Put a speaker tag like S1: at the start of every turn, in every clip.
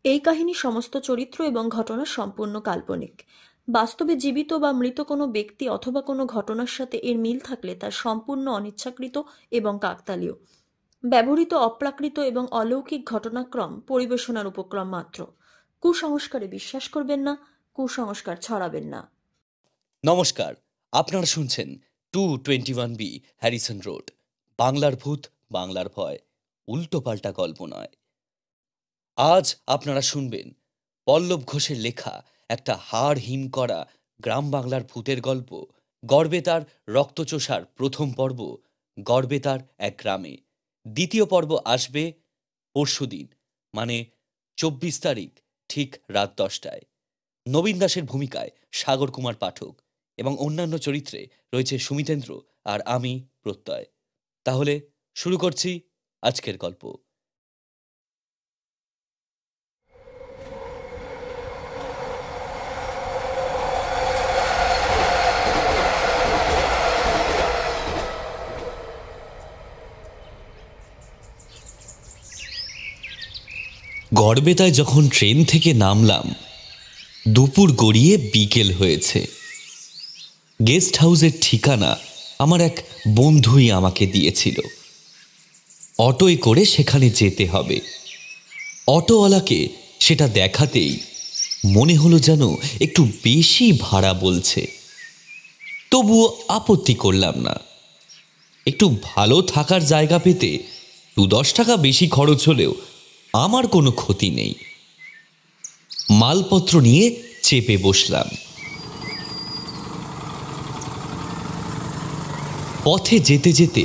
S1: এই কাহিনীর সমস্ত চরিত্র এবং ঘটনা সম্পূর্ণ কাল্পনিক। বাস্তবে জীবিত বা মৃত কোনো ব্যক্তি অথবা কোনো ঘটনার সাথে এর মিল থাকলে তা সম্পূর্ণ অনিচ্ছাকৃত এবং কাকতালীয়। ব্যবহৃত অপ্রাকৃত এবং অলৌকিক ঘটনাক্রম পরিবেশনার উপক্রম মাত্র। কুসংস্কারে বিশ্বাস করবেন না, কুসংস্কার ছড়াবেন না।
S2: নমস্কার, আপনারা শুনছেন 221B হ্যারিসন রোড। বাংলার ভূত, বাংলার ভয়, উল্টোপাল্টা গল্প নয়। আজ আপনারা শুনবেন পল্লব ঘোষের লেখা একটা হাড় হিম করা গ্রাম বাংলার ভূতের গল্প। গর্বে তার রক্তচোষার প্রথম পর্ব, গর্বে তার এক গ্রামে। দ্বিতীয় পর্ব আসবে পরশুদিন, মানে 24 তারিখ, ঠিক রাত 10টায়। নবীন দাসের ভূমিকায় সাগর কুমার পাঠক এবং অন্যান্য চরিত্রে রয়েছে সুমিতেন্দ্র আর আমি প্রত্যয়। তাহলে শুরু করছি আজকের গল্প। গড়বেতায় যখন ট্রেন থেকে নামলাম, দুপুর গড়িয়ে বিকেল হয়েছে। গেস্ট হাউসের ঠিকানা আমার এক বন্ধুই আমাকে দিয়েছিল। অটোয় করে সেখানে যেতে হবে। অটোওয়ালাকে সেটা দেখাতেই মনে হলো যেন একটু বেশি ভাড়া বলছে। তবুও আপত্তি করলাম না। একটু ভালো থাকার জায়গা পেতে 2-10 টাকা বেশি খরচ হলেও আমার কোনো ক্ষতি নেই। মালপত্র নিয়ে চেপে বসলাম। পথে যেতে যেতে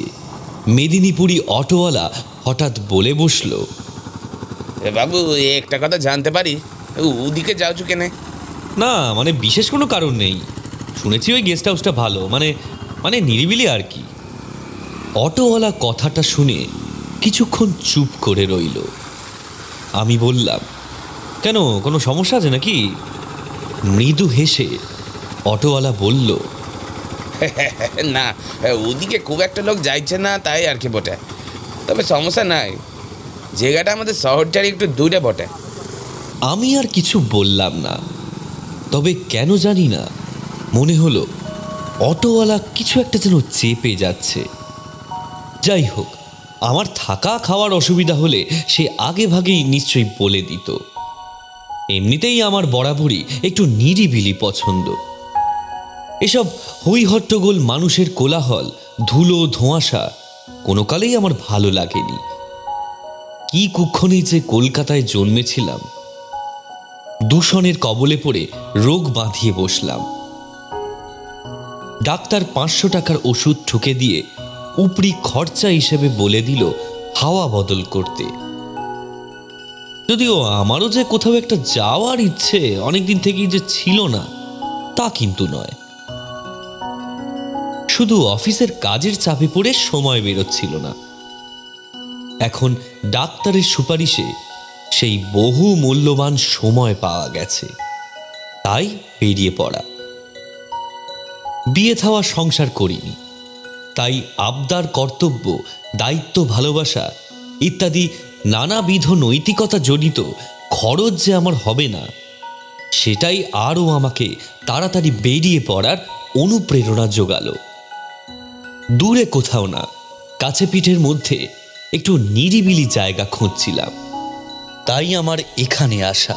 S2: মেদিনীপুরি অটোওয়ালা হঠাৎ বলে বসল,
S3: বাবু, একটা কথা জানতে পারি, ওদিকে যাওছো কেনে?
S2: না, মানে বিশেষ কোনো কারণ নেই। শুনেছি ওই গেস্ট হাউসটা ভালো, মানে মানে নিরিবিলি আর কি। অটোওয়ালা কথাটা শুনে কিছুক্ষণ চুপ করে রইল। আমি বললাম, কেন, কোনো সমস্যা আছে নাকি? মৃদু হেসে অটোওয়ালা বলল,
S3: না, ওদিকে খুব একটা লোক যাইছে না, তাই আর কি বটে। তবে সমস্যা নাই, জায়গাটা আমাদের শহরটার একটু দূরে বটে।
S2: আমি আর কিছু বললাম না। তবে কেন জানি না মনে হলো অটোওয়ালা কিছু একটা যেন চেপে যাচ্ছে। যাই হোক, আমার থাকা খাওয়ার অসুবিধা হলে সে আগে ভাগেই নিশ্চয়ই বলে দিত। এমনিতেই আমার বরাবরই একটু নিরিবিলি পছন্দ। এসব হইহট্টগোল, মানুষের কোলাহল, ধুলো ধোঁয়াশা কোনো কালেই আমার ভালো লাগেনি। কি কুক্ষণেই যে কলকাতায় জন্মেছিলাম। দূষণের কবলে পড়ে রোগ বাঁধিয়ে বসলাম। ডাক্তার 500 টাকার ওষুধ ঠুকে দিয়ে উপরি খরচা হিসেবে বলে দিল হাওয়া বদল করতে। যদিও আমারও যে কোথাও একটা যাওয়ার ইচ্ছে অনেকদিন থেকেই যে ছিল না, তা কিন্তু নয়। শুধু অফিসের কাজের চাপে পড়ে সময় বেরোচ্ছিল না। এখন ডাক্তারের সুপারিশে সেই বহু মূল্যবান সময় পাওয়া গেছে, তাই বেরিয়ে পড়া। বিয়ে থাওয়া সংসার করিনি, তাই আবদার, কর্তব্য, দায়িত্ব, ভালোবাসা ইত্যাদি নানাবিধ নৈতিকতা জড়িত খরচ যে আমার হবে না, সেটাই আরও আমাকে তাড়াতাড়ি বেরিয়ে পড়ার অনুপ্রেরণা জোগালো। দূরে কোথাও না, কাছে পিঠের মধ্যে একটু নিরিবিলি জায়গা খুঁজছিলাম। তাই আমার এখানে আসা।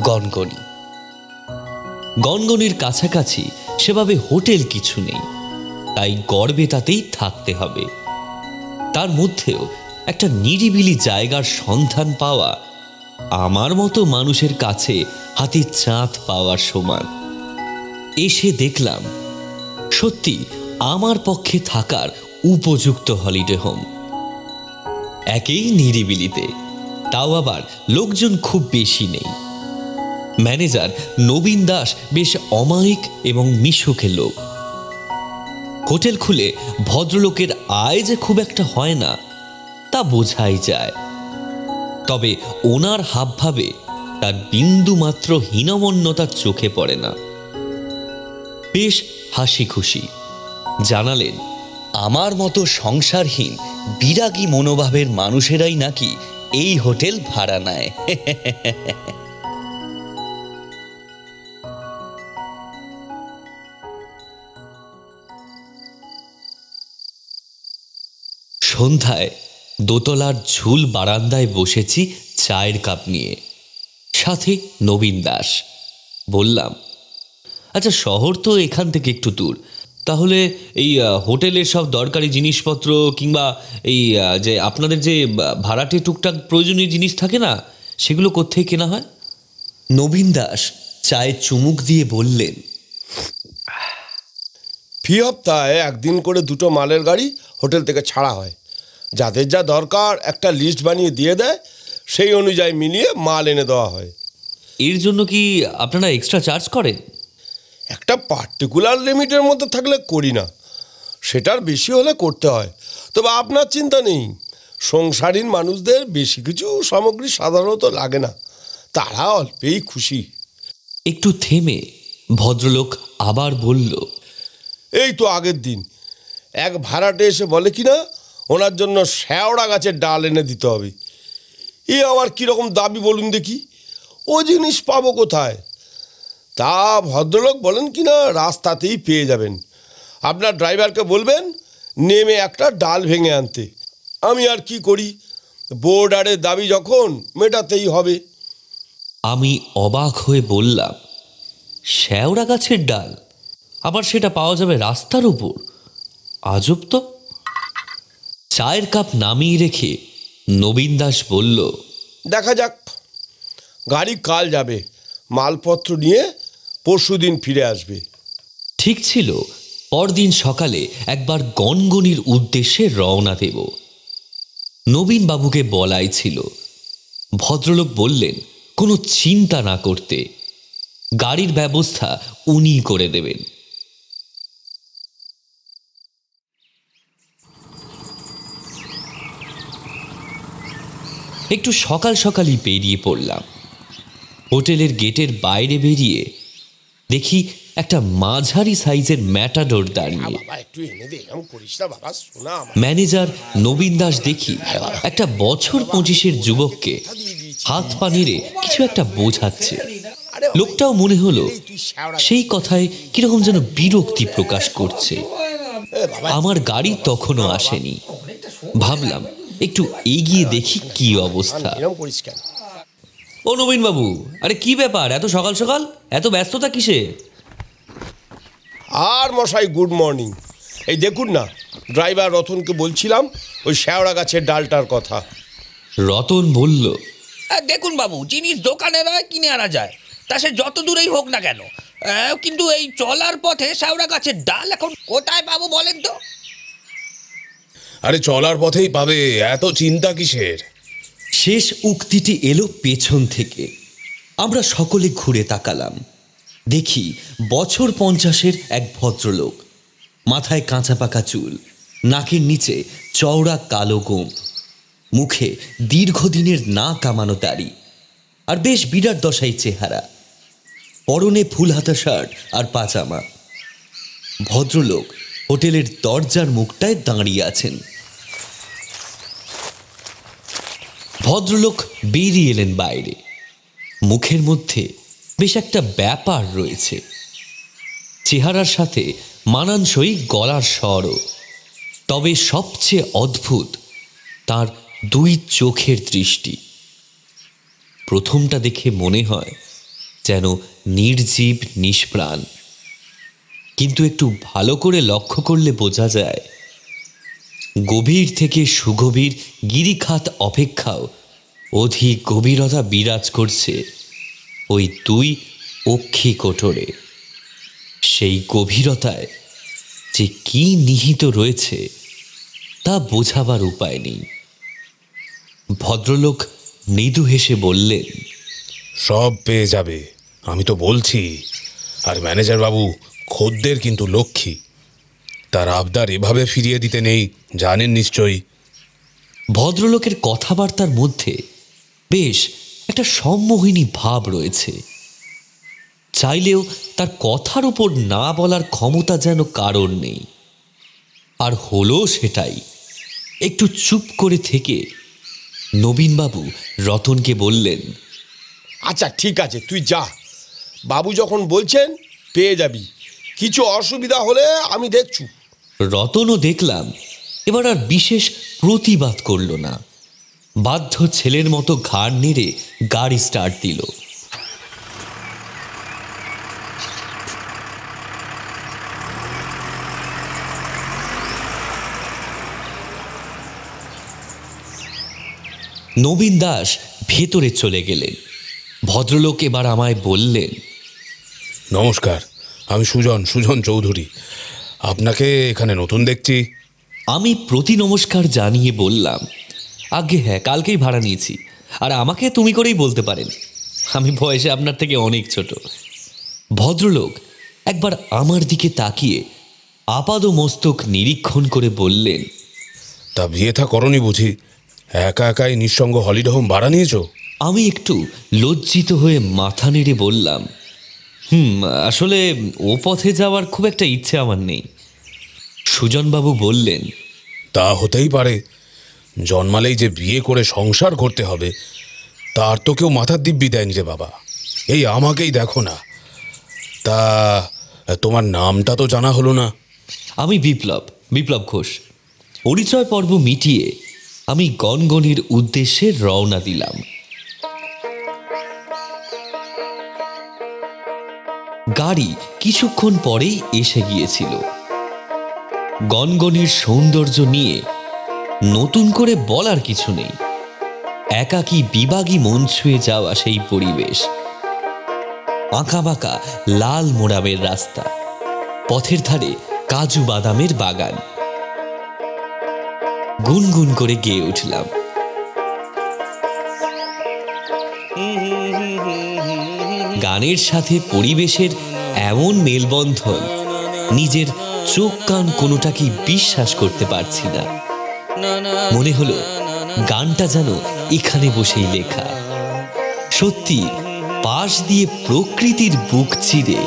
S2: গনগনি। গনগনির কাছাকাছি সেভাবে হোটেল কিছু নেই, তাই গড়বেতাতেই থাকতে হবে। তার মধ্যেও একটা নিরিবিলি জায়গার সন্ধান পাওয়া আমার মতো মানুষের কাছে হাতে চাঁদ পাওয়ার সমান। এসে দেখলাম সত্যি আমার পক্ষে থাকার উপযুক্ত হলিডে হোম। একেই নিরিবিলিতে, তাও আবার লোকজন খুব বেশি নেই। ম্যানেজার নবীন দাস বেশ অমায়িক এবং মিশুকে লোক। হোটেল খুলে ভদ্রলোকের আয় যে খুব একটা হয় না, তা বোঝাই যায়। তবে ওনার হাবভাবে তার বিন্দু মাত্র হীনমন্যতার চোখে পড়ে না। বেশ হাসি খুশি জানালেন, আমার মতো সংসারহীন বিরাগী মনোভাবের মানুষেরাই নাকি এই হোটেল ভাড়া নেয়। সন্ধ্যায় দোতলার ঝুল বারান্দায় বসেছি চায়ের কাপ নিয়ে, সাথে নবীন দাস। বললাম, আচ্ছা শহর তো এখান থেকে একটু দূর, তাহলে এই হোটেলের সব দরকারি জিনিসপত্র কিংবা এই যে আপনাদের যে ভাড়াটে টুকটাক প্রয়োজনীয় জিনিস থাকে না, সেগুলো কোত্থেকে কেনা হয়? নবীন দাস চায়ে চুমুক দিয়ে বললেন,
S4: ফি সপ্তাহে একদিন করে দুটো মালের গাড়ি হোটেল থেকে ছাড়া হয়। যাদের যা দরকার একটা লিস্ট বানিয়ে দিয়ে দেয়, সেই অনুযায়ী মিলিয়ে মাল এনে দেওয়া হয়।
S2: এর জন্য কি আপনারা এক্সট্রা চার্জ করেন?
S4: একটা পার্টিকুলার লিমিটের মধ্যে থাকলে করি না, সেটার বেশি হলে করতে হয়। তবে আপনার চিন্তা নেই, সংসারীন মানুষদের বেশি কিছু সামগ্রী সাধারণত লাগে না, তারা অল্পেই খুশি।
S2: একটু থেমে ভদ্রলোক আবার বলল,
S4: এই তো আগের দিন এক ভাড়াটে এসে বলে কিনা ওনার জন্য শ্যাওড়া গাছের ডাল এনে দিতে হবে। এ আবার কীরকম দাবি বলুন দেখি, ও জিনিস পাবো কোথায়? তা ভদ্রলোক বলেন কিনা রাস্তাতেই পেয়ে যাবেন, আপনার ড্রাইভারকে বলবেন নেমে একটা ডাল ভেঙে আনতে। আমি আর কি করি, বোর্ডারের দাবি যখন মেটাতেই হবে।
S2: আমি অবাক হয়ে বললাম, শ্যাওড়া গাছের ডাল, আবার সেটা পাওয়া যাবে রাস্তার উপর? আজব তো। চায়ের কাপ নামিয়ে রেখে নবীন দাস বলল,
S4: দেখা যাক, গাড়ি কাল যাবে, মালপত্র নিয়ে পরশুদিন ফিরে আসবে।
S2: ঠিক ছিল পরদিন সকালে একবার গনগনির উদ্দেশ্যে রওনা দেব। নবীন বাবুকে বলাই ছিল। ভদ্রলোক বললেন কোনো চিন্তা না করতে, গাড়ির ব্যবস্থা উনিই করে দেবেন। একটু সকাল সকালই বেরিয়ে পড়লাম। হোটেলের গেটের বাইরে বেরিয়ে দেখি একটা মাঝারি সাইজের ম্যাটাডোর দাঁড়িয়ে। ম্যানেজার নবীন দাস দেখি একটা বছর 25-এর যুবককে হাত পা নেড়ে কিছু একটা বোঝাচ্ছে। লোকটাও মনে হলো সেই কথায় কিরকম যেন বিরক্তি প্রকাশ করছে। আমার গাড়ি তখনও আসেনি। ভাবলাম একটু এগিয়ে দেখি কি অবস্থা। ও নবীন বাবু, আরে কি ব্যাপার, এত সকাল সকাল এত ব্যস্ততা কিসে?
S4: আর মশাই গুড মর্নিং। এই দেখুন না, ড্রাইভার রতনকে বলছিলাম ওই শ্যাওড়া গাছের ডালটার কথা।
S2: রতন বলল,
S5: দেখুন বাবু, জিনিস দোকানে নয় কিনে আনা যায়, তা সে যত দূরেই হোক না কেন, কিন্তু এই চলার পথে শ্যাওড়া গাছের ডাল এখন কোথায় পাবো বলেন তো?
S3: আরে চলার পথেই পাবে, এত চিন্তা কিসের?
S2: শেষ উক্তিটি এলো পেছন থেকে। আমরা সকলে ঘুরে তাকালাম। দেখি বছর 50-এর এক ভদ্রলোক, মাথায় কাঁচা পাকা চুল, নাকের নিচে চওড়া কালো গোঁফ, মুখে দীর্ঘদিনের না কামানো দাড়ি, আর বেশ বিরাট দশাই চেহারা, পরনে ফুল হাতা শার্ট আর পাজামা। ভদ্রলোক হোটেলের দরজার মুখটায় দাঁড়িয়ে আছেন। ভদ্রলোক বেরিয়ে এলেন বাইরে। মুখের মধ্যে বেশ একটা ব্যাপার রয়েছে, চেহারার সাথে মানানসই গলার স্বরও। তবে সবচেয়ে অদ্ভুত তার দুই চোখের দৃষ্টি। প্রথমটা দেখে মনে হয় যেন নির্জীব নিষ্প্রাণ, কিন্তু একটু ভালো করে লক্ষ্য করলে বোঝা যায় গভীর থেকে সুগভীর গিরিখাত অপেক্ষাও অধিক গভীরতা বিরাজ করছে ওই দুই অক্ষি কোটরে। সেই গভীরতায় যে কি নিহিত রয়েছে তা বোঝাবার উপায় নেই। ভদ্রলোক মৃদু হেসে বললেন,
S3: সব পেয়ে যাবে, আমি তো বলছি। আর ম্যানেজার বাবু খদ্দের কিন্তু লক্ষ্মী, তার আবদার এভাবে ফিরিয়ে দিতে নেই, জানেন নিশ্চয়ই।
S2: ভদ্রলোকের কথাবার্তার মধ্যে বেশ একটা সম্মোহিনী ভাব রয়েছে। চাইলেও তার কথার উপর না বলার ক্ষমতা যেন কারণ নেই। আর হলো সেটাই। একটু চুপ করে থেকে নবীনবাবু রতনকে বললেন,
S4: আচ্ছা ঠিক আছে, তুই যা, বাবু যখন বলছেন পেয়ে যাবি, কিছু অসুবিধা হলে আমি দেখছু।
S2: রতনও দেখলাম এবার আর বিশেষ প্রতিবাদ করল না, বাধ্য ছেলের মতো ঘাড় নেড়ে গাড়ি স্টার্ট দিল। নবীন দাস ভেতরে চলে গেলেন। ভদ্রলোক এবার আমায় বললেন,
S3: নমস্কার, আমি সুজন চৌধুরী। আপনাকে এখানে নতুন দেখছি।
S2: আমি প্রতি নমস্কার জানিয়ে বললাম, আগে হ্যাঁ, কালকেই ভাড়া নিয়েছি, আর আমাকে তুমি করেই বলতে পারেন, আমি বয়সে আপনার থেকে অনেক ছোট। ভদ্রলোক একবার আমার দিকে তাকিয়ে আপাদমস্তক নিরীক্ষণ করে বললেন,
S3: তা বিয়ে থা করনি বুঝি? একা একাই নিঃসঙ্গ হলিডে হোম ভাড়া নিয়েছো?
S2: আমি একটু লজ্জিত হয়ে মাথা নেড়ে বললাম, আসলে ও পথে যাওয়ার খুব একটা ইচ্ছে আমার নেই। সুজনবাবু বললেন,
S3: তা হতেই পারে, জন্মালেই যে বিয়ে করে সংসার করতে হবে তার তো কেউ মাথার দিব্যি দেয়নি রে বাবা। এই আমাকেই দেখো না। তা তোমার নামটা তো জানা হলো না।
S2: আমি বিপ্লব ঘোষ। পরিচয় পর্ব মিটিয়ে আমি গনগনির উদ্দেশ্যে রওনা দিলাম। গাড়ি কিছুক্ষণ পরেই এসে গিয়েছিল। গনগনির সৌন্দর্য নিয়ে নতুন করে বলার কিছু নেই। একাকী বিবাগী মন ছুঁয়ে যাওয়া সেই পরিবেশ, আঁকাবাঁকা লাল মোড়ামের রাস্তা, পথের ধারে কাজু বাদামের বাগান। গুনগুন করে গেয়ে উঠলাম, গানের সাথে পরিবেশের এমন মেলবন্ধন, নিজের চোখ কান কোনোটাকেই বিশ্বাস করতে পারছি না। মনে হলো গানটা যেন এখানে বসেই লেখা। সত্যি পাশ দিয়ে প্রকৃতির বুক চিরে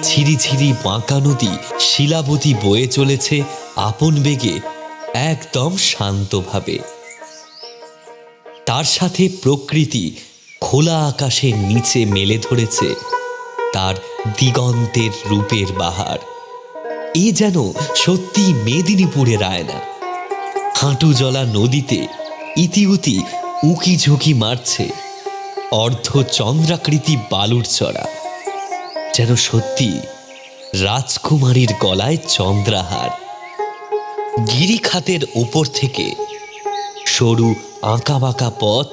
S2: ঝিরি ঝিরি বাঁকা নদী শিলাবতী বয়ে চলেছে আপন বেগে, একদম শান্তভাবে। তার সাথে প্রকৃতি খোলা আকাশের নিচে মেলে ধরেছে তার দিগন্তের রূপের বাহার। এ যেন সত্যি মেদিনীপুরের আয়না। হাঁটু জলা নদীতে ইতিউতি উকি ঝুঁকি মারছে অর্ধ চন্দ্রাকৃতি বালুর চড়া, যেন সত্যি রাজকুমারীর গলায় চন্দ্রাহার। গিরিখাতের ওপর থেকে সরু আঁকাবাঁকা পথ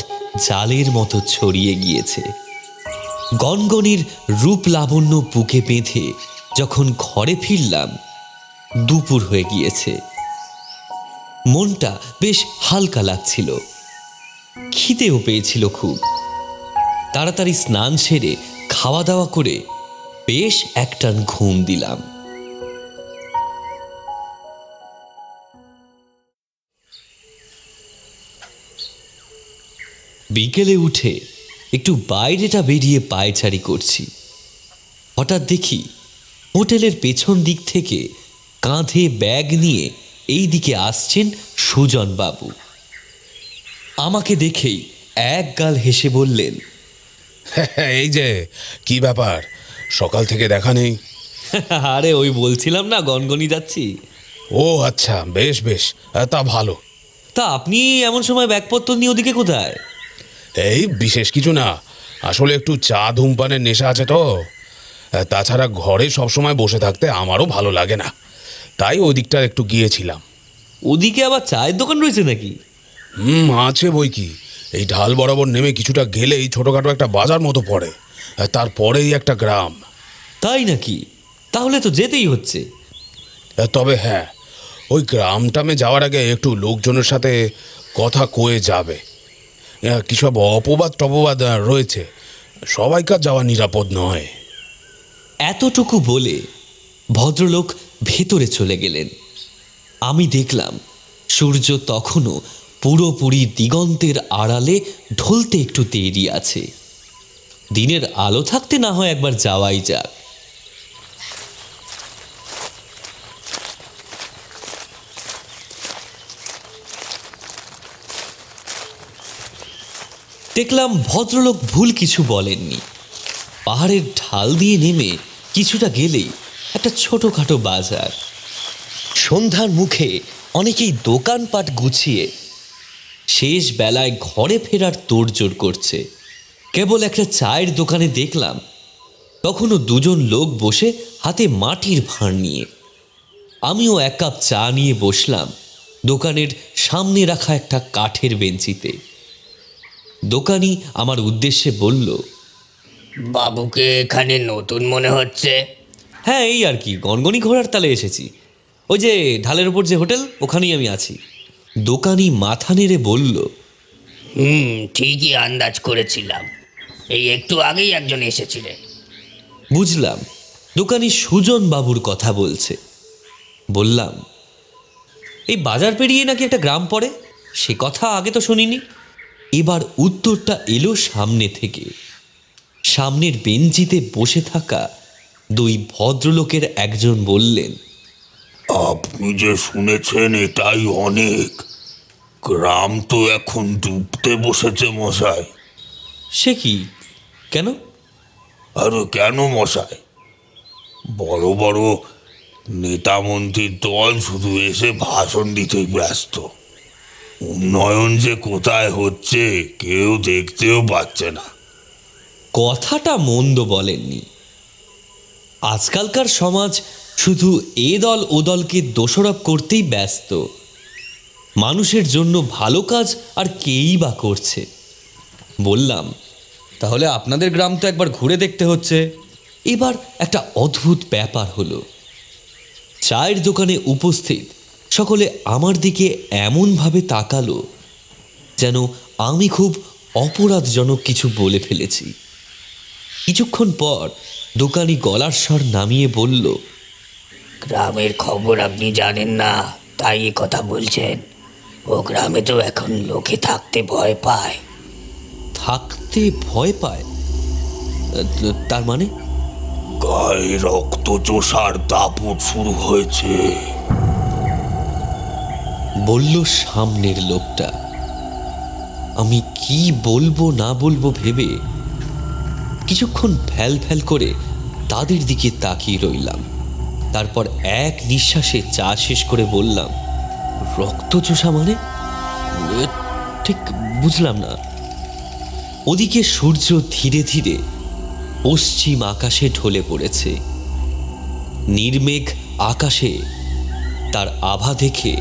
S2: জালের মতো ছড়িয়ে গিয়েছে। গনগনির রূপ লাবণ্য বুকে বেঁধে যখন ঘরে ফিরলাম, দুপুর হয়ে গিয়েছে। মনটা বেশ হালকা লাগছিল, খিদেও পেয়েছিল খুব। তাড়াতাড়ি স্নান সেরে খাওয়া দাওয়া করে বেশ একটান ঘুম দিলাম। বিকেলে উঠে একটু বাইরেটা বেরিয়ে পায়চারি করছি। হঠাৎ দেখি হোটেলের পেছন দিক থেকে কাঁধে ব্যাগ নিয়ে এই দিকে আসছেন সুজনবাবু। আমাকে দেখেই এক গাল হেসে বললেন,
S3: এই যে কি ব্যাপার, সকাল থেকে দেখা নেই?
S2: আরে ওই বলছিলাম না গনগনি যাচ্ছি।
S3: ও আচ্ছা, বেশ বেশ, তা ভালো।
S2: তা আপনি এমন সময় ব্যাগপত্র নিয়ে ওদিকে কোথায়?
S3: এই বিশেষ কিছু না, আসলে একটু চা ধূমপানের নেশা আছে তো। তাছাড়া ঘরে সবসময় বসে থাকতে আমারও ভালো লাগে না, তাই ওই দিকটা একটু গিয়েছিলাম।
S2: ওদিকে আবার চায়ের দোকান রয়েছে নাকি?
S3: আছে বই কি। এই ঢাল বরাবর নেমে কিছুটা গেলেই ছোটোখাটো একটা বাজার মতো পড়ে, তারপরেই একটা গ্রাম।
S2: তাই নাকি? তাহলে তো যেতেই হচ্ছে।
S3: তবে হ্যাঁ, ওই গ্রামটামে যাওয়ার আগে একটু লোকজনের সাথে কথা কয়ে যাবে। কিসব অপবাদ টপবাদ রয়েছে, সবাইকার যাওয়া নিরাপদ নয়।
S2: এতটুকু বলে ভদ্রলোক ভেতরে চলে গেলেন। আমি দেখলাম সূর্য তখনও পুরোপুরি দিগন্তের আড়ালে ঢলতে একটু দেরি আছে। দিনের আলো থাকতে না হয় একবার যাওয়াই যাক। দেখলাম ভদ্রলোক ভুল কিছু বলেননি। পাহাড়ের ঢাল দিয়ে নেমে কিছুটা গেলেই একটা ছোটোখাটো বাজার। সন্ধ্যার মুখে অনেকেই দোকানপাট গুছিয়ে শেষ বেলায় ঘরে ফেরার তোড়জোড় করছে। কেবল একটা চায়ের দোকানে দেখলাম তখনও দুজন লোক বসে হাতে মাটির ভাঁড় নিয়ে। আমিও এক কাপ চা নিয়ে বসলাম দোকানের সামনে রাখা একটা কাঠের বেঞ্চিতে। দোকানি আমার উদ্দেশ্যে বলল,
S5: বাবুকে এখানে নতুন মনে হচ্ছে।
S2: হ্যাঁ, এই আর কি, গনগনি ঘোড়ার তালে এসেছি। ওই যে ঢালের ওপর যে হোটেল, ওখানেই আমি আছি। দোকানি মাথা নেড়ে বলল,
S5: ঠিকই আন্দাজ করেছিলাম, এই একটু আগেই একজন এসেছিলেন।
S2: বুঝলাম দোকানি সুজন বাবুর কথা বলছে। বললাম, এই বাজার পেরিয়ে নাকি একটা গ্রাম পড়ে, সে কথা আগে তো শুনিনি। এবার উত্তরটা এলো সামনে থেকে। সামনের বেঞ্চিতে বসে থাকা দুই ভদ্রলোকের একজন বললেন,
S6: আপনি যে শুনেছেন এটাই অনেক। গ্রাম তো এখন ডুবতে বসেছে মশাই।
S2: সে কি, কেন?
S6: আরে কেন মশাই, বড় বড় নেতা মন্ত্রীর দল শুধু এসে ভাষণ দিতেই ব্যস্ত। উন্নয়ন যে কোথায় হচ্ছে কেউ দেখতেও পাচ্ছে না।
S2: কথাটা মন্দ বলেননি। আজকালকার সমাজ শুধু এ দল ও দলকে দোষারোপ করতেই ব্যস্ত। মানুষের জন্য ভালো কাজ আর কেই বা করছে। বললাম, তাহলে আপনাদের গ্রাম তো একবার ঘুরে দেখতে হচ্ছে। এবার একটা অদ্ভুত ব্যাপার হলো। চায়ের দোকানে উপস্থিত সকলে আমার দিকে এমনভাবে তাকালো যেন আমি খুব অপরাধজনক কিছু বলে ফেলেছি। কিছুক্ষণ পর দোকানি গলার স্বর নামিয়ে বলল,
S5: গ্রামের খবর আপনি জানেন না, তাই এ কথা বলছেন। ও গ্রামে তো এখন লোকে থাকতে ভয় পায়।
S2: থাকতে ভয় পায়? তার মানে?
S6: গায়ে রক্ত চোষার দাপট শুরু হয়েছে,
S2: বলল সামনের লোকটা। আমি কি বলবো না বলবো ভেবে কিছুক্ষণ ফ্যাল ফ্যাল করে তাদের দিকে তাকিয়ে রইলাম। তারপর এক নিঃশ্বাসে চা শেষ করে বললাম, রক্তচোষা মানে? ঠিক বুঝলাম না। ওদিকে সূর্য ধীরে ধীরে পশ্চিম আকাশে ঢলে পড়েছে। নির্মেঘ আকাশে তার আভা দেখে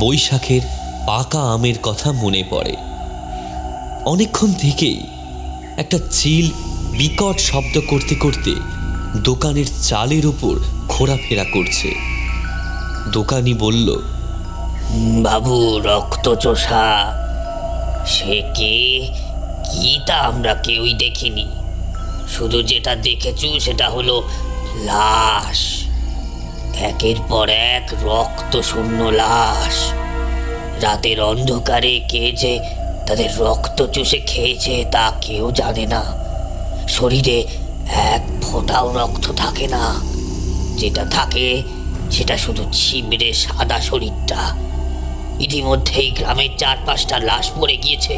S2: বৈশাখের পাকা আমের কথা মনে পড়ে। অনেকক্ষণ থেকেই একটা চিল বিকট শব্দ করতে করতে দোকানের চালের উপর ঘোরাফেরা করছে। দোকানি বলল,
S5: বাবু, রক্তচোষা সে কে কি তা আমরা কেউই দেখিনি। শুধু যেটা দেখেছু সেটা হলো লাশ, একের পর এক রক্ত শূন্য লাশ। রাতের অন্ধকারে কে যে তাদের রক্ত চুষে খেয়েছে তা কেউ জানে না। শরীরে এক ফোঁটাও রক্ত থাকে না, যেটা থাকে সেটা শুধু ছিবড়ে সাদা শরীরটা। ইতিমধ্যেই গ্রামের 4-5টা লাশ পড়ে গিয়েছে।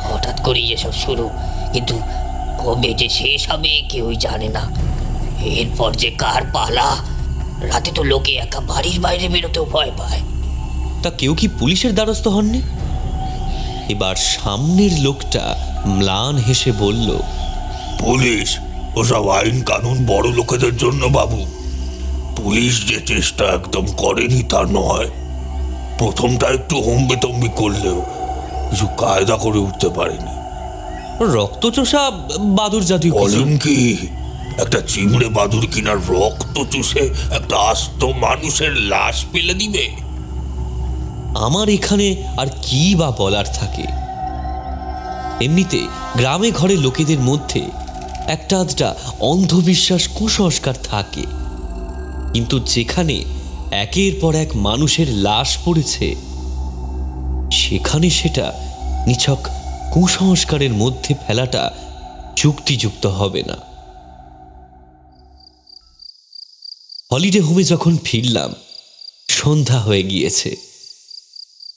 S5: হঠাৎ করেই এসব শুরু, কিন্তু কবে যে শেষ হবে কেউই জানে না। এরপর যে কার পালা। রাতে তো লোকে একা বাড়ির বাইরে বেরোতেও ভয় পায়।
S2: তা কেউ কি পুলিশের দ্বারস্থ হননি? এবার সামনের লোকটা ম্লান হেসে বলল,
S6: পুলিশ ওসব আইন কানুন বড় লোকেদের জন্য বাবু। পুলিশ যে চেষ্টা একদম করেনি তা নয়। প্রথমটা একটু হম্বেতম্বি করলেও কিছু কায়দা করে উঠতে পারেনি।
S2: রক্তচোষা বাদুর জাতীয় কিছু?
S6: বলেন কি, একটা চিমড়ে বাদুর কিনার রক্ত চুষে একটা আস্ত মানুষের লাশ ফেলে দিবে?
S2: আমার এখানে আর কি বা বলার থাকে। এমনিতে গ্রামে ঘরে লোকেদের মধ্যে একটা আধটা অন্ধবিশ্বাস কুসংস্কার থাকে, কিন্তু যেখানে একের পর এক মানুষের লাশ পড়েছে সেখানে সেটা নিছক কুসংস্কারের মধ্যে ফেলাটা যুক্তিযুক্ত হবে না। হলিডে হোমে যখন ফিরলাম সন্ধ্যা হয়ে গিয়েছে।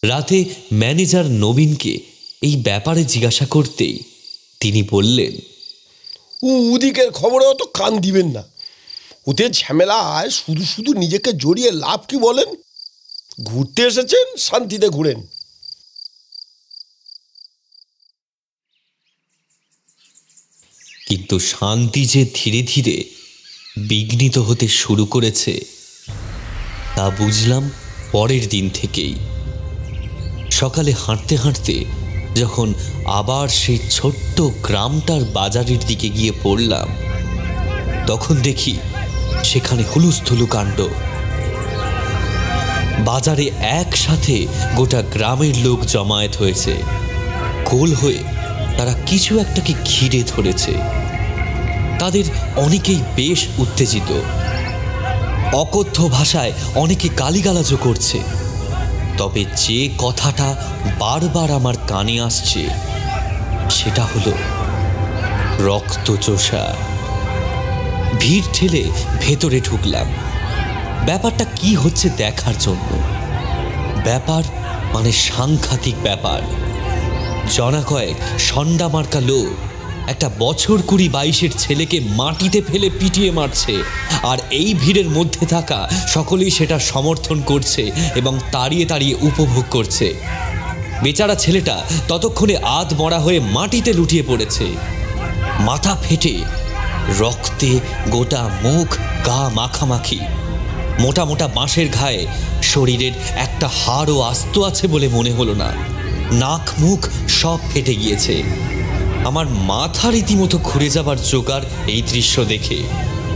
S2: রাতে ম্যানেজার নবীনকে এই ব্যাপারে জিজ্ঞাসা করতেই তিনি বললেন,
S4: ওদিকের খবরেও তো কান দিবেন না। ওতে ঝামেলায় শুধু শুধু নিজেকে জড়িয়ে লাভ কি বলেন? ঘুরতে এসেছেন, শান্তিতে ঘুরেন।
S2: কিন্তু শান্তি যে ধীরে ধীরে বিঘ্নিত হতে শুরু করেছে তা বুঝলাম পরের দিন থেকেই। সকালে হাঁটতে হাঁটতে যখন আবার সেই ছোট্ট গ্রামটার বাজারের দিকে গিয়ে পড়লাম, তখন দেখি সেখানে হুলুস্থুলু কাণ্ড। বাজারে একসাথে গোটা গ্রামের লোক জমায়েত হয়েছে। গোল হয়ে তারা কিছু একটাকে ঘিরে ধরেছে। তাদের অনেকেই বেশ উত্তেজিত। অকথ্য ভাষায় অনেকে গালিগালাজও করছে। তবে যে কথাটা বারবার আমার কানে আসছে সেটা হলো রক্তচোষা। ভিড় ঠেলে ভেতরে ঢুকলাম ব্যাপারটা কি হচ্ছে দেখার জন্য। ব্যাপার মানে সাংঘাতিক ব্যাপার। জনা কয়েক সন্ডা মার্কা লোক একটা বছর 20-22-এর ছেলেকে মাটিতে ফেলে পিটিয়ে মারছে, আর এই ভিড়ের মধ্যে থাকা সকলেই সেটা সমর্থন করছে এবং তাড়িয়ে তাড়িয়ে উপভোগ করছে। বেচারা ছেলেটা ততক্ষণে আধ মরা হয়ে মাটিতে লুটিয়ে পড়েছে, মাথা ফেটে রক্তে গোটা মুখ গা মাখামাখি। মোটা মোটা বাঁশের ঘায়ে শরীরের একটা হাড়ও আস্ত আছে বলে মনে হলো না। নাক মুখ সব ফেটে গিয়েছে। আমার মাথা রীতিমতো ঘুরে যাবার জোগাড় এই দৃশ্য দেখে।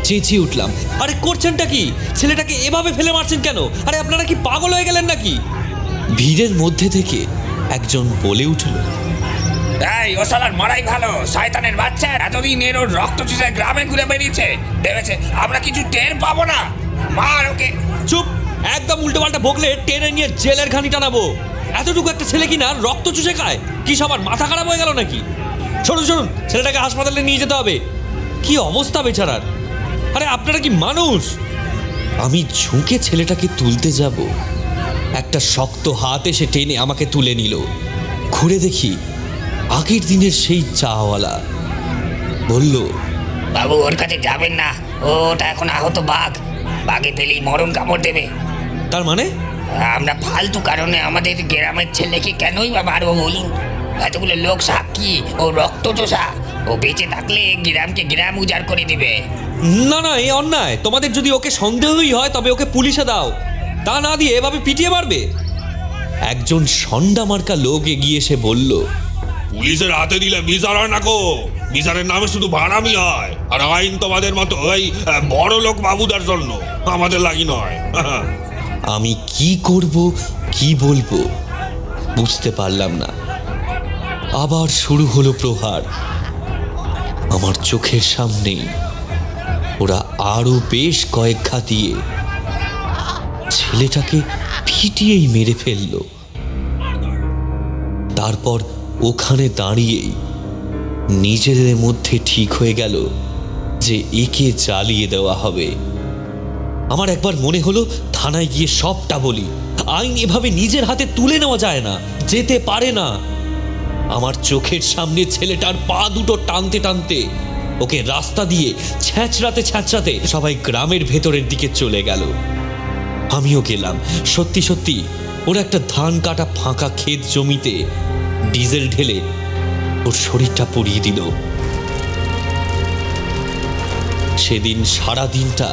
S2: চেঁচিয়ে উঠলাম, আরে করছেনটা কি? ছেলেটাকে এভাবে ফেলে মারছেন কেন? আরে আপনারা কি পাগল হয়ে গেলেন নাকি? ভিড়ের মধ্যে থেকে একজন বলে উঠল,
S7: এই ও শালার মারাই ভালো, শয়তানের বাচ্চা এতদিন এর ওর রক্ত চুষে গ্রামে ঘুরে বেরিয়েছে, ভেবেছে আমরা কিছু টের পাবো না। মার ওকে।
S2: চুপ! একদম উল্টোপাল্টা বকলে টেনে নিয়ে জেলের ঘানি টানাবো। এতটুকু একটা ছেলে কিনা রক্ত চুষে খায়? কি সবার মাথা খারাপ হয়ে গেল নাকি? শুনুন শুনুন, ছেলেটাকে হাসপাতালে নিয়ে যেতে হবে। কি অবস্থা বেচারার! আরে আপনারা কি মানুষ? আমি ঝুঁকে ছেলেটাকে তুলতে যাব, একটা শক্ত হাত এসে টেনে আমাকে তুলে নিল। ঘুরে দেখি আগের দিনের সেই চাওয়ালা। বলল,
S5: বাবু ওর কাছে যাবেন না, ওটা এখন আহত বাঘ, বাঘে পেলেই মরণ কামড় দেবে।
S2: তার মানে?
S5: আমরা ফালতু কারণে আমাদের গ্রামের ছেলেকে কেনই বা মারবো বলুন? এতগুলো লোক সাক্ষী, ও রক্তচোষা, ও বেঁচে থাকলে গ্রামকে গ্রাম উজাড় করে দিবে।
S2: না না, এ অন্যায়। তোমাদের যদি ওকে সন্দেহই হয় তবে ওকে পুলিশে দাও, তা না দিয়ে এভাবে পিটিয়ে মারবে? একজন সন্ডা মার্কা লোক এগিয়ে এসে বলল,
S6: পুলিশের হাতে দিলে বিচার হয় না গো, বিচারের নামে শুধু ভাড়ামি হয়। আর আইন তোমাদের মতো ওই বড় লোক বাবুদার জন্য, আমাদের লাগি নয়।
S2: আমি কি করব কি বলবো বুঝতে পারলাম না। আবার শুরু হলো প্রহার। আমার চোখের সামনেই ওরা আরো বেশ কয়েক ঘা দিয়ে ছেলেটাকে পিটিয়েই মেরে ফেলল। তারপর ওখানে দাঁড়িয়েই নিজেদের মধ্যে ঠিক হয়ে গেল যে একে জ্বালিয়ে দেওয়া হবে। আমার একবার মনে হলো থানায় গিয়ে সবটা বলি। আইন এভাবে নিজের হাতে তুলে নেওয়া যায় না, যেতে পারে না। আমার চোখের সামনে ছেলেটার পা দুটো টানতে টানতে ওকে রাস্তা দিয়ে ছ্যাঁচড়াতে ছ্যাঁচড়াতে সবাই গ্রামের ভেতরের দিকে চলে গেল। আমিও গেলাম। সত্যি সত্যি ওরা একটা ধান কাটা ফাঁকা ক্ষেত জমিতে ডিজেল ঢেলে ওর শরীরটা পুড়িয়ে দিল। সেদিন সারা দিনটা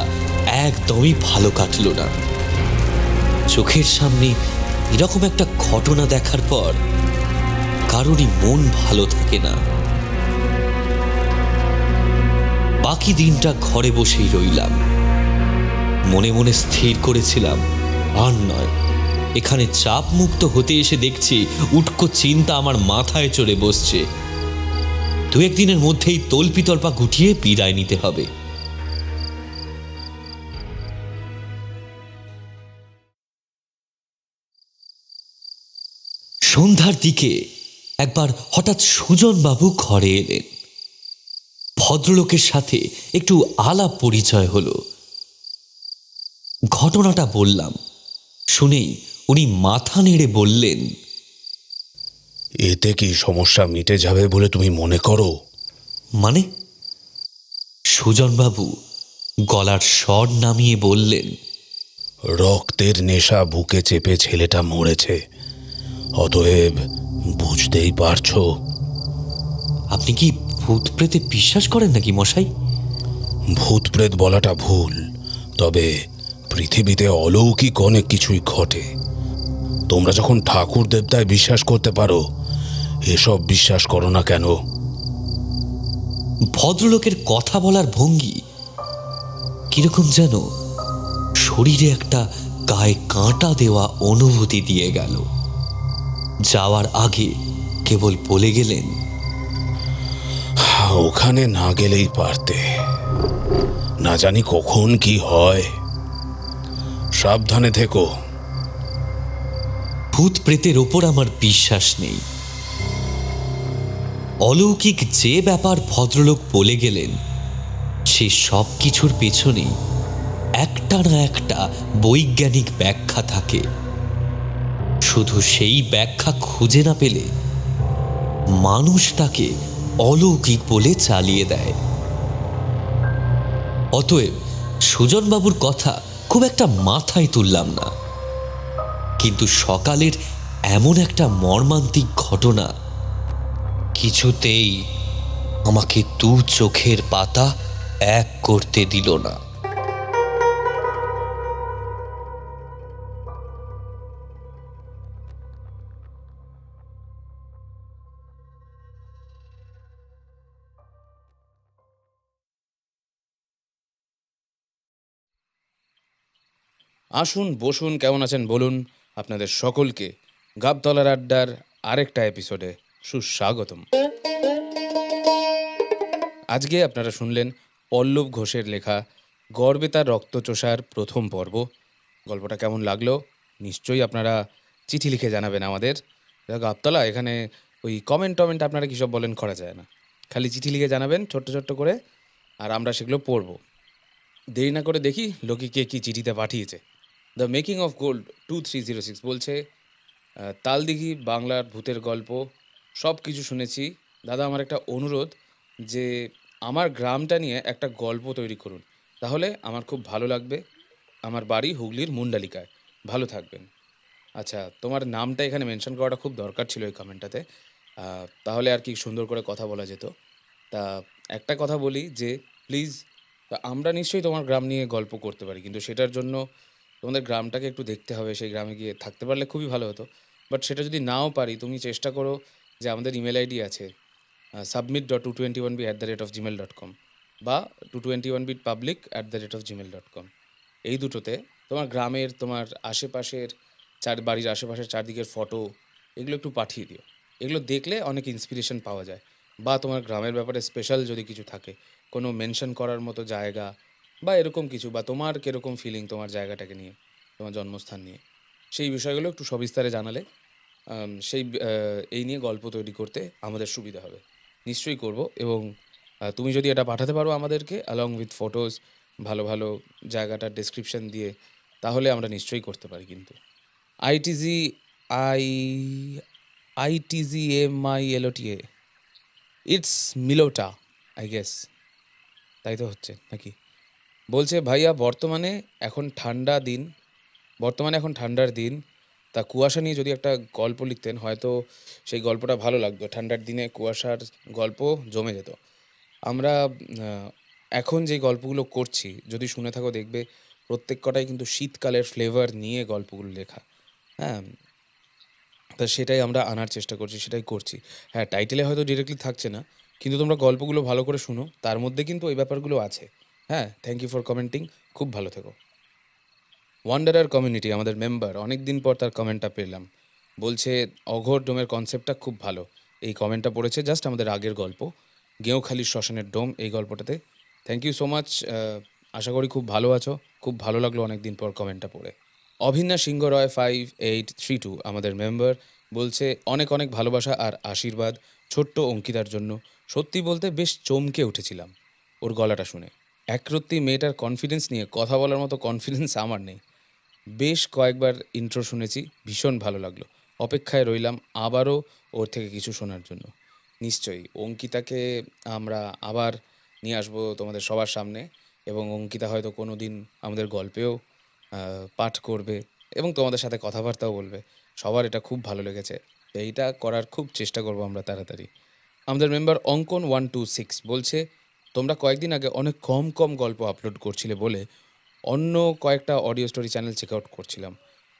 S2: একদমই ভালো কাটল না। চোখের সামনে এরকম একটা ঘটনা দেখার পর কারোরই মন ভালো থাকে না। বাকি দিনটা ঘরে বসেই রইলাম। মনে মনে স্থির করেছিলাম, আর নয়, এখানে চাপ মুক্ত হতে এসে দেখছি উটকো চিন্তা আমার মাথায় চড়ে বসছে। 2-1 দিনের মধ্যেই তল্পিতল্পা গুটিয়ে বিদায় নিতে হবে। সন্ধ্যার দিকে একবার হঠাৎ সুজনবাবু ঘরে এলেন। ভদ্রলোকের সাথে একটু আলাপ পরিচয় হলো। ঘটনাটা বললাম। শুনেই উনি মাথা নেড়ে বললেন,
S3: এতে কি সমস্যা মিটে যাবে বলে তুমি মনে করো?
S2: মানে? সুজনবাবু গলার স্বর নামিয়ে বললেন,
S3: রক্তের নেশা বুকে চেপে ছেলেটা মরেছে, অতএব বুঝতেই পারছো।
S2: আপনি কি ভূত প্রেতে বিশ্বাস করেন নাকি মশাই?
S3: ভূত প্রেত বলাটা ভুল, তবে পৃথিবীতে অলৌকিক অনেক কিছুই ঘটে। তোমরা যখন ঠাকুর দেবতায় বিশ্বাস করতে পারো, এসব বিশ্বাস করো না কেন?
S2: ভদ্রলোকের কথা বলার ভঙ্গি কিরকম যেন শরীরে একটা গায়ে কাঁটা দেওয়া অনুভূতি দিয়ে গেল। যাওয়ার আগে কেবল বলে গেলেন,
S3: ওখানে না গেলেই পারতে, না জানি কখন কি হয়। সাবধানে থেকো।
S2: ভূত প্রেতের ওপর আমার বিশ্বাস নেই। অলৌকিক যে ব্যাপার ভদ্রলোক বলে গেলেন, সে সব কিছুর পেছনেই একটা না একটা বৈজ্ঞানিক ব্যাখ্যা থাকে। শুধু সেই ব্যাখ্যা খুঁজে না পেলে মানুষ তাকে অলৌকিক বলে চালিয়ে দেয়। অতএব সুজনবাবুর কথা খুব একটা মাথায় তুললাম না, কিন্তু সকালের এমন একটা মর্মান্তিক ঘটনা কিছুতেই আমাকে দু চোখের পাতা এক করতে দিল না।
S3: আসুন বসুন, কেমন আছেন বলুন। আপনাদের সকলকে গাবতলার আড্ডার আরেকটা এপিসোডে সুস্বাগতম। আজকে আপনারা শুনলেন পল্লব ঘোষের লেখা গর্বে তার রক্তচোষার প্রথম পর্ব। গল্পটা কেমন লাগলো নিশ্চয়ই আপনারা চিঠি লিখে জানাবেন আমাদের। গাবতলা এখানে ওই কমেন্ট আপনারা কী সব বলেন করা যায় না, খালি চিঠি লিখে জানাবেন ছোট্ট ছোট্ট করে, আর আমরা সেগুলো পড়ব। দেরি না করে দেখি লোকে কে কী চিঠিতে পাঠিয়েছে। দ্য মেকিং অফ গোল্ড 2306 বলছে, তালদিঘি বাংলার ভূতের গল্প সব কিছু শুনেছি। দাদা, আমার একটা অনুরোধ যে আমার গ্রামটা নিয়ে একটা গল্প তৈরি করুন, তাহলে আমার খুব ভালো লাগবে। আমার বাড়ি হুগলির মুন্ডালিকায়। ভালো থাকবেন। আচ্ছা, তোমার নামটা এখানে মেনশন করাটা খুব দরকার ছিল এই কমেন্টটাতে, তাহলে আর কি সুন্দর করে কথা বলা যেত। তা একটা কথা বলি যে প্লিজ, আমরা নিশ্চয়ই তোমার গ্রাম নিয়ে গল্প করতে পারি, কিন্তু সেটার জন্য তোমাদের গ্রামটাকে একটু দেখতে হবে। সেই গ্রামে গিয়ে থাকতে পারলে খুবই ভালো হতো, বাট সেটা যদি নাও পারি, তুমি চেষ্টা করো যে আমাদের ইমেল আইডি আছে submit.221b@gmail.com বা 221bpublic@gmail.com, এই দুটোতে তোমার গ্রামের, তোমার আশেপাশের বাড়ির আশেপাশের চারদিকের ফটো এগুলো একটু পাঠিয়ে দিও। এগুলো দেখলে অনেক ইন্সপিরেশন পাওয়া যায়। বা তোমার গ্রামের ব্যাপারে স্পেশাল যদি কিছু থাকে, কোনো মেনশন করার মতো জায়গা বা এরকম কিছু, বা তোমার কীরকম ফিলিং তোমার জায়গাটাকে নিয়ে, তোমার জন্মস্থান নিয়ে, সেই বিষয়গুলো একটু সবিস্তারে জানালে এই নিয়ে গল্প তৈরি করতে আমাদের সুবিধা হবে। নিশ্চয়ই করব। এবং তুমি যদি এটা পাঠাতে পারো আমাদেরকে অ্যালং উইথ ফটোজ, ভালো ভালো জায়গাটার ডেসক্রিপশন দিয়ে, তাহলে আমরা নিশ্চয়ই করতে পারি। কিন্তু ITZMILOTA, ইটস মিলোটা, আই গেস, তাই তো হচ্ছে নাকি? বলছে, ভাইয়া বর্তমানে এখন ঠান্ডার দিন, তা কুয়াশা নিয়ে যদি একটা গল্প লিখতেন, হয়তো সেই গল্পটা ভালো লাগতো। ঠান্ডার দিনে কুয়াশার গল্প জমে যেত। আমরা এখন যে গল্পগুলো করছি, যদি শুনে থাকো দেখবে প্রত্যেক কটাই কিন্তু শীতকালের ফ্লেভার নিয়ে গল্পগুলো লেখা। হ্যাঁ, তা সেটাই আমরা আনার চেষ্টা করছি, সেটাই করছি। হ্যাঁ, টাইটেলে হয়তো ডিরেক্টলি থাকছে না, কিন্তু তোমরা গল্পগুলো ভালো করে শুনো, তার মধ্যে কিন্তু ওই ব্যাপারগুলো আছে। হ্যাঁ, থ্যাংক ইউ ফর কমেন্টিং, খুব ভালো থেকো। ওয়ান্ডারার কমিউনিটি আমাদের মেম্বার, অনেক দিন পর তার কমেন্টটা পেলাম। বলছে অঘোর ডোমের কনসেপ্টটা খুব ভালো। এই কমেন্টটা পড়েছে জাস্ট আমাদের আগের গল্প গেঁওখালির শ্মশানের ডোম, এই গল্পটাতে। Thank you so much. আশা করি খুব ভালো আছো। খুব ভালো লাগলো অনেক দিন পর কমেন্টটা পড়ে। অভিন্যা সিংহ রয় 5832 আমাদের মেম্বার, বলছে অনেক অনেক ভালোবাসা আর আশীর্বাদ ছোট্ট অঙ্কিতার জন্য। সত্যি বলতে বেশ চমকে উঠেছিলাম ওর গলাটা শুনে। একরত্তি মেয়েটার কনফিডেন্স নিয়ে কথা বলার মতো কনফিডেন্স আমার নেই। বেশ কয়েকবার ইন্ট্রো শুনেছি, ভীষণ ভালো লাগলো। অপেক্ষায় রইলাম আবারও ওর থেকে কিছু শোনার জন্য। নিশ্চয়ই অঙ্কিতাকে আমরা আবার নিয়ে আসবো তোমাদের সবার সামনে, এবং অঙ্কিতা হয়তো কোনো দিন আমাদের গল্পেও পাঠ করবে এবং তোমাদের সাথে কথাবার্তাও বলবে। সবার এটা খুব ভালো লেগেছে, তো এইটা করার খুব চেষ্টা করবো আমরা তাড়াতাড়ি। আমাদের মেম্বার অঙ্কন 126 বলছে, তোমরা কয়েকদিন আগে অনেক কম কম গল্প আপলোড করছিলে বলে অন্য কয়েকটা audio story channel check out করছিলাম,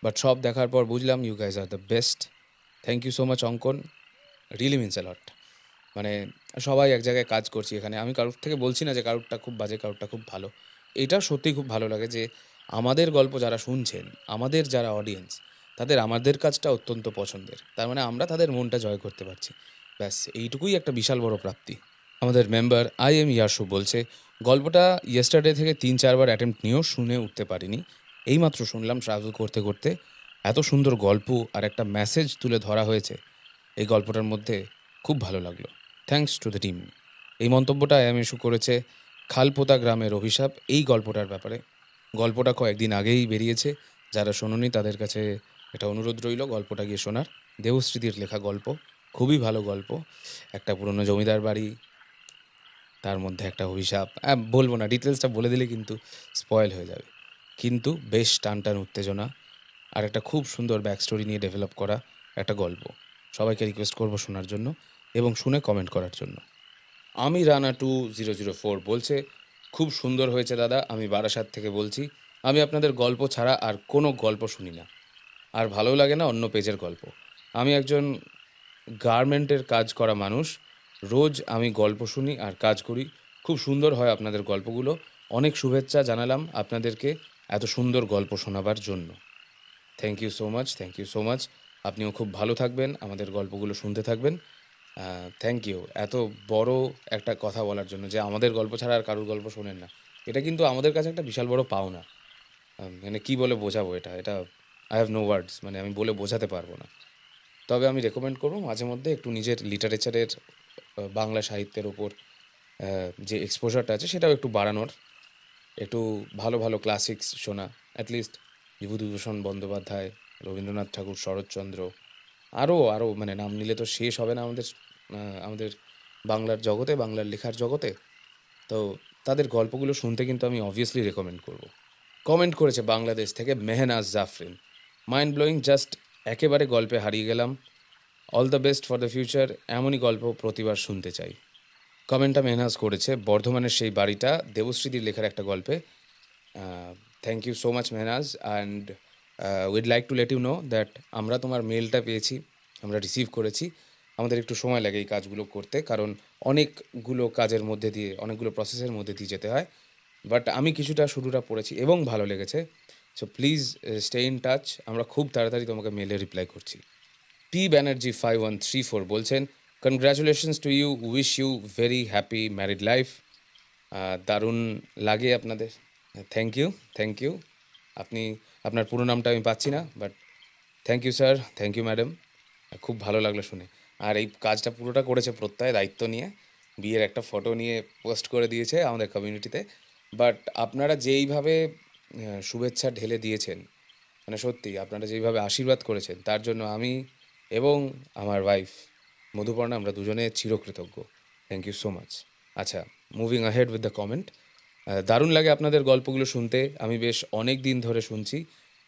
S3: বাট সব দেখার পর বুঝলাম you guys are the best. Thank you so much Ankan, really means a lot. মানে সবাই এক জায়গায় কাজ করছি এখানে, আমি কারোর থেকে বলছি না যে কারোরটা খুব বাজে কারোরটা খুব ভালো। এটা সত্যিই খুব ভালো লাগে যে আমাদের গল্প যারা শুনছেন, আমাদের যারা অডিয়েন্স, তাদের আমাদের কাজটা অত্যন্ত পছন্দের, তার মানে আমরা তাদের মনটা জয় করতে পারছি। ব্যাস এইটুকুই একটা বিশাল বড় প্রাপ্তি। আমাদের মেম্বার আই এম ইয়াসু বলছে, গল্পটা ইয়েস্টারডে থেকে 3-4বার অ্যাটেম্প্ট নিয়েও শুনে উঠতে পারিনি, এইমাত্র শুনলাম ট্রাভেল করতে করতে। এত সুন্দর গল্প আর একটা মেসেজ তুলে ধরা হয়েছে এই গল্পটার মধ্যে, খুব ভালো লাগলো। Thanks to the team. এই মন্তব্যটা আই এম ইস্যু করেছে খালপোতা গ্রামের অভিশাপ এই গল্পটার ব্যাপারে। গল্পটা কয়েকদিন আগেই বেরিয়েছে, যারা শোনোনি তাদের কাছে একটা অনুরোধ রইল গল্পটা গিয়ে শোনার। দেবশ্রীদির লেখা গল্প, খুবই ভালো গল্প। একটা পুরনো জমিদার বাড়ি, তার মধ্যে একটা অভিশাপ, বলবো না, ডিটেলসটা বলে দিলে কিন্তু স্পয়েল হয়ে যাবে, কিন্তু বেশ টান টান উত্তেজনা আর একটা খুব সুন্দর ব্যাক স্টোরি নিয়ে ডেভেলপ করা একটা গল্প। সবাইকে রিকোয়েস্ট করবো শোনার জন্য এবং শুনে কমেন্ট করার জন্য। আমি রানা 2004 বলছে, খুব সুন্দর হয়েছে দাদা, আমি বারাসাত থেকে বলছি। আমি আপনাদের গল্প ছাড়া আর কোনো গল্প শুনি না, আর ভালো লাগে না অন্য পেজের গল্প। আমি একজন গার্মেন্টের কাজ করা মানুষ, রোজ আমি গল্প শুনি আর কাজ করি। খুব সুন্দর হয় আপনাদের গল্পগুলো। অনেক শুভেচ্ছা জানালাম আপনাদেরকে এত সুন্দর গল্প শোনাবার জন্য। Thank you so much, thank you so much. আপনিও খুব ভালো থাকবেন, আমাদের গল্পগুলো শুনতে থাকবেন। থ্যাংক ইউ এত বড় একটা কথা বলার জন্য, যে আমাদের গল্প ছাড়া আর কারোর গল্প শোনেন না। এটা কিন্তু আমাদের কাছে একটা বিশাল বড় পাওনা। মানে কী বলে বোঝাবো, এটা আই হ্যাভ নো ওয়ার্ডস, মানে আমি বলে বোঝাতে পারবো না। তবে আমি রেকমেন্ড করবো মাঝে মধ্যে একটু নিজের লিটারেচারের, বাংলা সাহিত্যের ওপর যে এক্সপোজারটা আছে সেটাও একটু বাড়ানোর, একটু ভালো ভালো ক্লাসিক্স শোনা। অ্যাটলিস্ট বিভূতিভূষণ বন্দ্যোপাধ্যায়, রবীন্দ্রনাথ ঠাকুর, শরৎচন্দ্র, আরও মানে নাম নিলে তো শেষ হবে না আমাদের বাংলার জগতে, বাংলার লেখার জগতে। তো তাদের গল্পগুলো শুনতে কিন্তু আমি অবভিয়াসলি রেকমেন্ড করব। কমেন্ট করেছে বাংলাদেশ থেকে Mehnaz Jafrin, mind blowing, just একেবারে গল্পে হারিয়ে গেলাম। All the best for the future, এমনই গল্প প্রতিবার শুনতে চাই। কমেন্টটা মেহনাজ করেছে বর্ধমানের সেই বাড়িটা দেবশ্রীদির লেখার একটা গল্পে। Thank you so much Mehnaz, and we'd like to let you know that আমরা তোমার মেলটা পেয়েছি, আমরা রিসিভ করেছি। আমাদের একটু সময় লাগে এই কাজগুলো করতে, কারণ অনেকগুলো কাজের মধ্যে দিয়ে, অনেকগুলো প্রসেসের মধ্যে দিয়ে যেতে হয়, বাট আমি কিছুটা শুরুটা পড়েছি এবং ভালো লেগেছে। So please stay in touch, আমরা খুব তাড়াতাড়ি তোমাকে মেলে রিপ্লাই করছি। পি ব্যানার্জি 5134 বলছেন, congratulations to you, wish you very happy married life. দারুণ লাগে আপনাদের। Thank you, thank you. আপনার পুরো নামটা আমি পাচ্ছি না, but thank you sir, thank you madam. খুব ভালো লাগলো শুনে। আর এই কাজটা পুরোটা করেছে প্রত্যয় দায়িত্ব নিয়ে, বিয়ের একটা ফটো নিয়ে পোস্ট করে দিয়েছে আমাদের কমিউনিটিতে। বাট আপনারা যেইভাবে শুভেচ্ছা ঢেলে দিয়েছেন, মানে সত্যি আপনারা যেইভাবে আশীর্বাদ করেছেন, তার জন্য আমি এবং আমার ওয়াইফ মধুপর্ণা, আমরা দুজনে চিরকৃতজ্ঞ। Thank you so much. আচ্ছা, moving ahead with the comment. দারুণ লাগে আপনাদের গল্পগুলো শুনতে, আমি বেশ অনেক দিন ধরে শুনছি,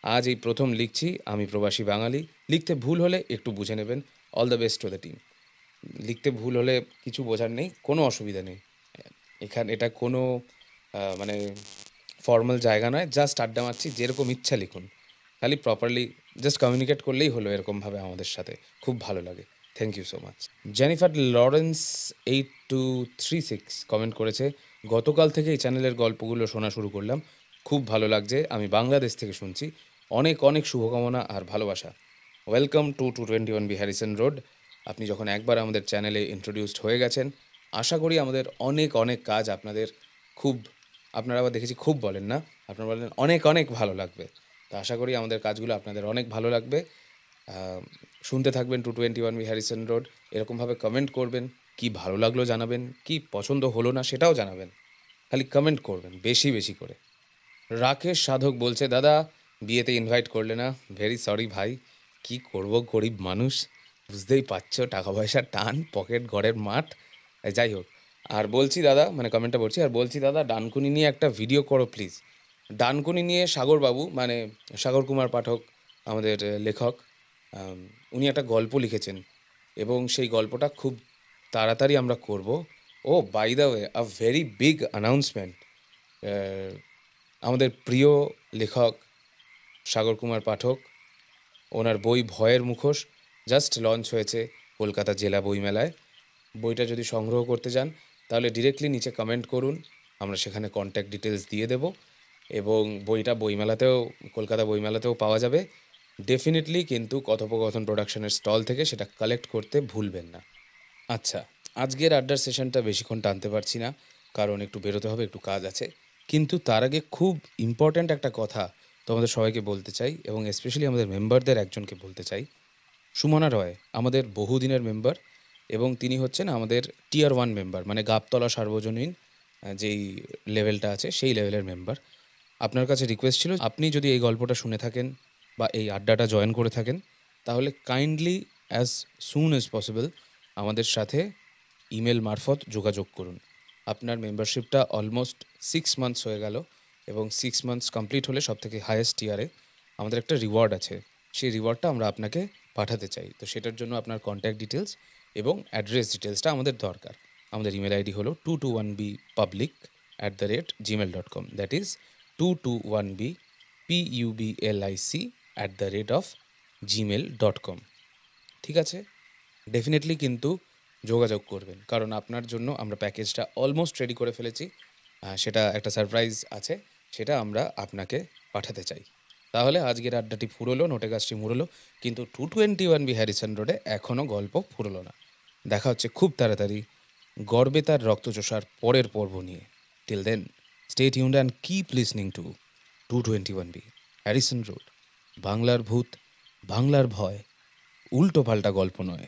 S3: আজ এই প্রথম লিখছি। আমি প্রবাসী বাঙালি, লিখতে ভুল হলে একটু বুঝে নেবেন। All the best to the team. লিখতে ভুল হলে কিছু বোঝার নেই, কোনো অসুবিধা নেই। এটা কোনো মানে ফর্মাল জায়গা নয়, জাস্ট আড্ডা মারছি, যেরকম ইচ্ছা লিখুন, খালি প্রপারলি জাস্ট কমিউনিকেট করলেই হলো এরকমভাবে আমাদের সাথে, খুব ভালো লাগে। Thank you so much. Jennifer Lawrence 8236 comment করেছে, গতকাল থেকে এই চ্যানেলের গল্পগুলো শোনা শুরু করলাম, খুব ভালো লাগছে, আমি বাংলাদেশ থেকে শুনছি, অনেক অনেক শুভকামনা আর ভালোবাসা। Welcome to 221 B Harrison Road. আপনি যখন একবার আমাদের চ্যানেলে ইন্ট্রোডিউসড হয়ে গেছেন, আশা করি আমাদের অনেক অনেক কাজ আপনাদের আপনারা আবার দেখেছি খুব বলেন না, আপনারা বলেন অনেক অনেক ভালো লাগবে। তো আশা করি আমাদের কাজগুলো আপনাদের অনেক ভালো লাগবে। শুনতে থাকবেন 221 বি হ্যারিসন রোড, এরকমভাবে কমেন্ট করবেন, কি ভালো লাগলো জানাবেন, কি পছন্দ হলো না সেটাও জানাবেন, খালি কমেন্ট করবেন বেশি বেশি করে। রাকেশ সাধক বলছে, দাদা বিয়েতে ইনভাইট করলে না, ভেরি সরি ভাই, কি করব, গরিব মানুষ, বুঝতেই পারছো টাকা পয়সার টান, পকেট ঘরের মাঠ। যাই হোক, আর বলছি দাদা, মানে কমেন্টটা পড়ছি, আর বলছি দাদা ডানকুনি নিয়ে একটা ভিডিও করো প্লিজ। ডানকুনি নিয়ে সাগরবাবু, মানে সাগর কুমার পাঠক, আমাদের লেখক, উনি একটা গল্প লিখেছেন এবং সেই গল্পটা খুব তাড়াতাড়ি আমরা করব। Oh by the way, a very big announcement. আমাদের প্রিয় লেখক সাগর কুমার পাঠক, ওনার বই ভয়ের মুখোশ জাস্ট লঞ্চ হয়েছে কলকাতা জেলা বইমেলায়। বইটা যদি সংগ্রহ করতে যান তাহলে ডিরেক্টলি নিচে কমেন্ট করুন, আমরা সেখানে কন্ট্যাক্ট ডিটেলস দিয়ে দেব এবং বইটা বইমেলাতেও, কলকাতা বইমেলাতেও পাওয়া যাবে ডেফিনেটলি। কিন্তু কথোপকথন প্রোডাকশনের স্টল থেকে সেটা কালেক্ট করতে ভুলবেন না। আচ্ছা, আজকের আড্ডার সেশনটা বেশিক্ষণ টানতে পারছি না, কারণ একটু বেরোতে হবে, একটু কাজ আছে। কিন্তু তার আগে খুব ইম্পর্ট্যান্ট একটা কথা তোমাদের সবাইকে বলতে চাই এবং স্পেশালি আমাদের মেম্বারদের একজনকে বলতে চাই। সুমনা রয় আমাদের বহুদিনের মেম্বার এবং তিনি হচ্ছেন আমাদের টিয়ার 1 মেম্বার, মানে গাবতলা সার্বজনীন যেই লেভেলটা আছে সেই লেভেলের মেম্বার। আপনার কাছে রিকোয়েস্ট ছিল, আপনি যদি এই গল্পটা শুনে থাকেন বা এই আড্ডাটা জয়েন করে থাকেন তাহলে kindly as soon as possible আমাদের সাথে ইমেল মারফত যোগাযোগ করুন। আপনার মেম্বারশিপটা অলমোস্ট 6 মান্থস হয়ে গেল এবং 6 মান্থস কমপ্লিট হলে সবথেকে হায়েস্ট টিয়ারে আমাদের একটা রিওয়ার্ড আছে, সেই রিওয়ার্ডটা আমরা আপনাকে পাঠাতে চাই। তো সেটার জন্য আপনার কন্ট্যাক্ট ডিটেলস এবং অ্যাড্রেস ডিটেলসটা আমাদের দরকার। আমাদের ইমেল আইডি হলো 221bpublic@gmail.com, দ্যাট ইজ 221bpublic@gmail.com। ঠিক আছে, ডেফিনেটলি কিন্তু যোগাযোগ করবেন, কারণ আপনার জন্য আমরা প্যাকেজটা অলমোস্ট রেডি করে ফেলেছি। সেটা একটা সারপ্রাইজ আছে, সেটা আমরা আপনাকে পাঠাতে চাই। তাহলে আজকের আড্ডাটি ফুরলো, নোটে গাছটি মুড়লো, কিন্তু 221B হ্যারিসন রোডে এখনও গল্প ফুরলো না। দেখা হচ্ছে খুব তাড়াতাড়ি গর্বে তার রক্তচোষার পরের পর্ব নিয়ে। Till then stay tuned and keep listening to 221B Harrison Road. বাংলার ভূত, বাংলার ভয়, উল্টো পাল্টা গল্প নয়।